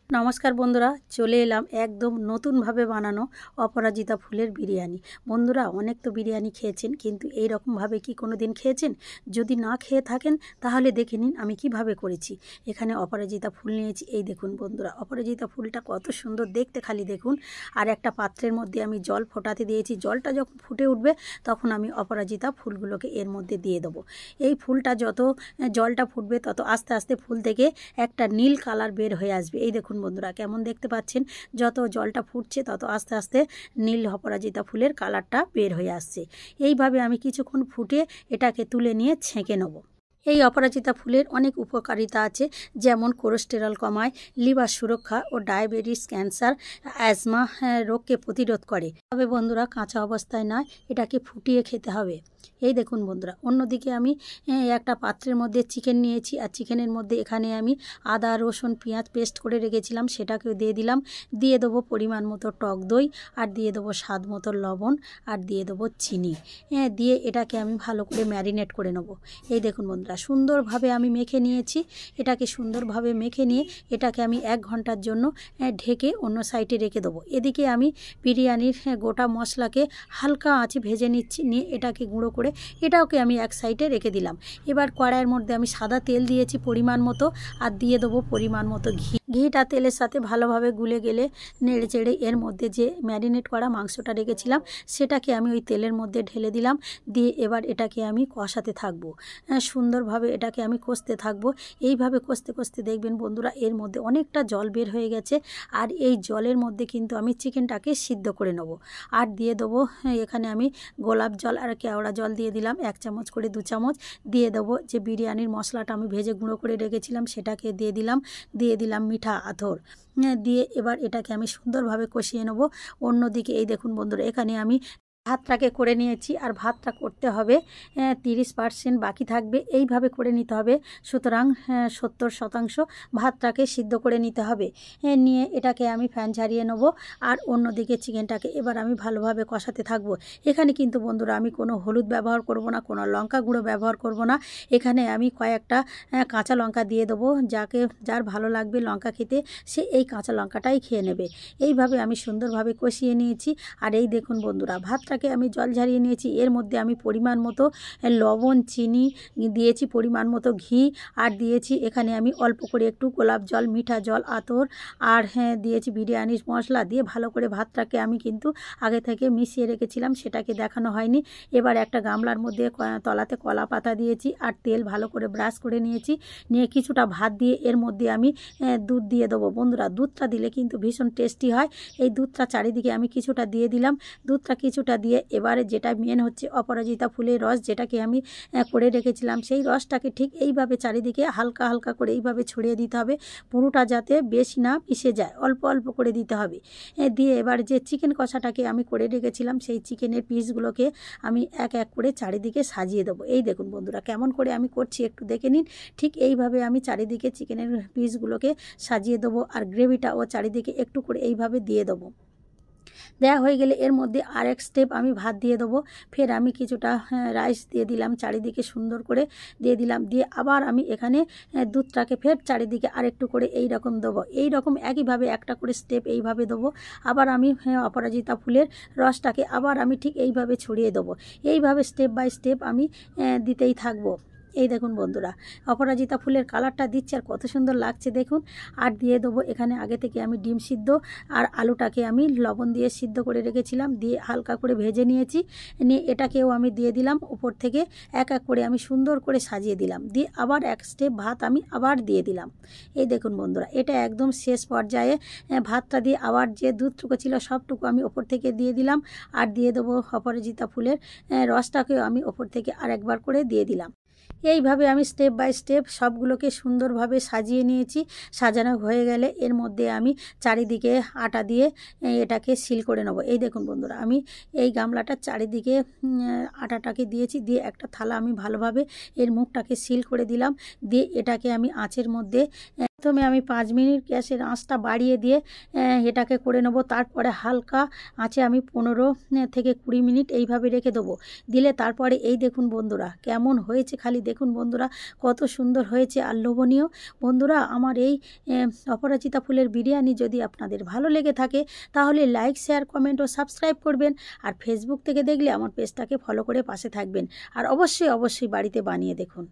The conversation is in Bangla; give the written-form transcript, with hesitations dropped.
নমস্কার বন্ধুরা, চলে এলাম একদম নতুনভাবে বানানো অপরাজিতা ফুলের বিরিয়ানি। বন্ধুরা, অনেক তো বিরিয়ানি খেয়েছেন, কিন্তু এই রকমভাবে কি কোনো দিন খেয়েছেন? যদি না খেয়ে থাকেন তাহলে দেখে নিন আমি কিভাবে করেছি। এখানে অপরাজিতা ফুল নিয়েছি। এই দেখুন বন্ধুরা, অপরাজিতা ফুলটা কত সুন্দর দেখতে, খালি দেখুন। আর একটা পাত্রের মধ্যে আমি জল ফোটাতে দিয়েছি। জলটা যখন ফুটে উঠবে তখন আমি অপরাজিতা ফুলগুলোকে এর মধ্যে দিয়ে দেবো। এই ফুলটা যত জলটা ফুটবে তত আস্তে আস্তে ফুল থেকে একটা নীল কালার বের হয়ে আসবে। এই দেখুন বন্ধুরা, কেমন দেখতে পাচ্ছেন, যত জলটা ফুটছে তত আস্তে আস্তে নীল অপরাজিতা ফুলের কালারটা বের হয়ে আসছে। এইভাবে আমি কিছুক্ষণ ফুটে এটাকে তুলে নিয়ে ছেঁকে নেব। এই অপরাজিতা ফুলের অনেক উপকারিতা আছে, যেমন কোলেস্টেরল কমায়, লিভার সুরক্ষা ও ডায়াবেটিস, ক্যান্সার, অ্যাজমা রোগকে প্রতিরোধ করে। তবে বন্ধুরা, কাঁচা অবস্থায় নয়, এটাকে ফুটিয়ে খেতে হবে। এই দেখুন বন্ধুরা, অন্যদিকে আমি একটা পাত্রের মধ্যে চিকেন নিয়েছি। আর চিকেনের মধ্যে এখানে আমি আদা রসুন পেঁয়াজ পেস্ট করে রেখেছিলাম, সেটাকেও দিয়ে দিলাম। দিয়ে দেবো পরিমাণ মতো টক দই, আর দিয়ে দেবো স্বাদ মতো লবণ, আর দিয়ে দেবো চিনি। দিয়ে এটাকে আমি ভালো করে ম্যারিনেট করে নেব। এই দেখুন বন্ধুরা, সুন্দরভাবে আমি মেখে নিয়েছি। এটাকে সুন্দরভাবে মেখে নিয়ে এটাকে আমি 1 ঘন্টার জন্য ঢেকে অন্য সাইডে রেখে দেবো। এদিকে আমি বিরিয়ানির গোটা মশলাকে হালকা আঁচে ভেজে নিচ্ছি। নিয়ে এটাকে গুঁড়ো করে এটাকে আমি এক সাইডে রেখে দিলাম। এবার কড়াইয়ের মধ্যে আমি সাদা তেল দিয়েছি পরিমাণ মতো, আর দিয়ে দেবো পরিমাণ মতো ঘি। ঘিটা তেলের সাথে ভালোভাবে গুলে গেলে নেড়ে চেড়ে এর মধ্যে যে ম্যারিনেট করা মাংসটা রেখেছিলাম সেটাকে আমি ওই তেলের মধ্যে ঢেলে দিলাম। দিয়ে এবার এটাকে আমি কষাতে থাকবো, সুন্দরভাবে এটাকে আমি কষতে থাকবো। এইভাবে কষতে কষতে দেখবেন বন্ধুরা, এর মধ্যে অনেকটা জল বের হয়ে গেছে। আর এই জলের মধ্যে কিন্তু আমি চিকেনটাকে সিদ্ধ করে নেব। আর দিয়ে দেবো এখানে আমি গোলাপ জল আর কেওড়া জল দিয়ে দিলাম, 1 চামচ করে 2 চামচ। দিয়ে দেবো যে বিরিয়ানির মশলাটা আমি ভেজে গুঁড়ো করে রেখেছিলাম সেটাকে দিয়ে দিলাম মিঠা আতর। দিয়ে এবার এটাকে আমি সুন্দরভাবে কষিয়ে নেব। অন্যদিকে এই দেখুন বন্ধুরা, এখানে আমি ভাতটাকে করে নিয়েছি। আর ভাতটা করতে হবে 30% বাকি থাকবে, এইভাবে করে নিতে হবে। সুতরাং 70% ভাতটাকে সিদ্ধ করে নিতে হবে। নিয়ে এটাকে আমি ফ্যান ঝারিয়ে নেব। আর অন্যদিকে চিকেনটাকে এবার আমি ভালোভাবে কষাতে থাকবো। এখানে কিন্তু বন্ধুরা আমি কোনো হলুদ ব্যবহার করব না, কোনো লঙ্কা গুঁড়ো ব্যবহার করব না। এখানে আমি কয়েকটা কাঁচা লঙ্কা দিয়ে দেবো। যার ভালো লাগবে লঙ্কা খেতে, সে এই কাঁচা লঙ্কাটাই খেয়ে নেবে। এইভাবে আমি সুন্দরভাবে কষিয়ে নিয়েছি। আর এই দেখুন বন্ধুরা, ভাতটাকে আমি জল ঝরিয়ে নিয়েছি। এর মধ্যে আমি পরিমাণ মতো লবণ, চিনি দিয়েছি, পরিমাণ মতো ঘি, আর দিয়েছি এখানে আমি অল্প করে একটু গোলাপ জল, মিঠা জল, আতর, আর দিয়েছি বিরিয়ানির মশলা। দিয়ে ভালো করে ভাতটাকে আমি কিন্তু আগে থেকে মিশিয়ে রেখেছিলাম, সেটাকে দেখানো হয়নি। এবার একটা গামলার মধ্যে তলাতে কলা পাতা দিয়েছি, আর তেল ভালো করে ব্রাশ করে নিয়েছি। নিয়ে কিছুটা ভাত দিয়ে এর মধ্যে আমি দুধ দিয়ে দেবো। বন্ধুরা, দুধটা দিলে কিন্তু ভীষণ টেস্টি হয়। এই দুধটা চারিদিকে আমি কিছুটা দিয়ে দিলাম। দুধটা কিছুটা দিয়ে এবারে যেটা মেন হচ্ছে অপরাজিতা ফুলের রস, যেটাকে আমি করে রেখেছিলাম, সেই রসটাকে ঠিক এইভাবে চারিদিকে হালকা হালকা করে এইভাবে ছড়িয়ে দিতে হবে। পুরোটা যাতে বেশি না মিশে যায়, অল্প অল্প করে দিতে হবে। দিয়ে এবার যে চিকেন কষাটাকে আমি করে রেখেছিলাম সেই চিকেনের পিসগুলোকে আমি এক এক করে চারিদিকে সাজিয়ে দেবো। এই দেখুন বন্ধুরা, কেমন করে আমি করছি একটু দেখে নিন। ঠিক এইভাবে আমি চারিদিকে চিকেনের পিসগুলোকে সাজিয়ে দেবো। আর গ্রেভিটাও চারিদিকে একটু করে এইভাবে দিয়ে দেবো। দেওয়া হয়ে গেলে এর মধ্যে আরেক স্টেপ আমি ভাত দিয়ে দেবো। ফের আমি কিছুটা রাইস দিয়ে দিলাম, চারিদিকে সুন্দর করে দিয়ে দিলাম। দিয়ে আবার আমি এখানে দুধটাকে ফের চারিদিকে আরেকটু করে এই রকম দেবো। এই রকম একইভাবে একটা করে স্টেপ এইভাবে দেবো। আবার আমি অপরাজিতা ফুলের রসটাকে আবার আমি ঠিক এইভাবে ছড়িয়ে দেবো। এইভাবে স্টেপ বাই স্টেপ আমি দিতেই থাকবো। এই দেখুন বন্ধুরা, অপরাজিতা ফুলের কালারটা দিচ্ছে আর কত সুন্দর লাগছে দেখুন। আর দিয়ে দেবো এখানে আগে থেকে আমি ডিম সিদ্ধ আর আলুটাকে আমি লবণ দিয়ে সিদ্ধ করে রেখেছিলাম, দিয়ে হালকা করে ভেজে নিয়েছি। নিয়ে এটাকেও আমি দিয়ে দিলাম উপর থেকে, এক এক করে আমি সুন্দর করে সাজিয়ে দিলাম। দিয়ে আবার এক স্টেপ ভাত আমি আবার দিয়ে দিলাম। এই দেখুন বন্ধুরা, এটা একদম শেষ পর্যায়ে ভাতটা দিয়ে আবার যে দুধটুকু ছিল সবটুকু আমি ওপর থেকে দিয়ে দিলাম। আর দিয়ে দেবো অপরাজিতা ফুলের রসটাকেও আমি ওপর থেকে আরেকবার করে দিয়ে দিলাম। এইভাবে আমি স্টেপ বাই স্টেপ সবগুলোকে সুন্দরভাবে সাজিয়ে নিয়েছি। সাজানো হয়ে গেলে এর মধ্যে আমি চারিদিকে আটা দিয়ে এটাকে সিল করে নেব। এই দেখুন বন্ধুরা, আমি এই গামলাটার চারিদিকে আটাটাকে দিয়েছি। দিয়ে একটা থালা আমি ভালোভাবে এর মুখটাকে সিল করে দিলাম। দিয়ে এটাকে আমি আঁচের মধ্যে প্রথমে আমি 5 মিনিট গ্যাসের আঁচটা বাড়িয়ে দিয়ে এটাকে করে নেব। তারপরে হালকা আঁচে আমি 15 থেকে 20 মিনিট এইভাবে রেখে দেবো। দিলে তারপরে এই দেখুন বন্ধুরা কেমন হয়েছে, খালি দেখুন বন্ধুরা কত সুন্দর হয়েছে আর লোভনীয়। বন্ধুরা আমার এই অপরাজিতা ফুলের বিরিয়ানি যদি আপনাদের ভালো লেগে থাকে তাহলে লাইক, শেয়ার, কমেন্ট ও সাবস্ক্রাইব করবেন। আর ফেসবুক থেকে দেখলে আমার পেজটাকে ফলো করে পাশে থাকবেন। আর অবশ্যই বাড়িতে বানিয়ে দেখুন।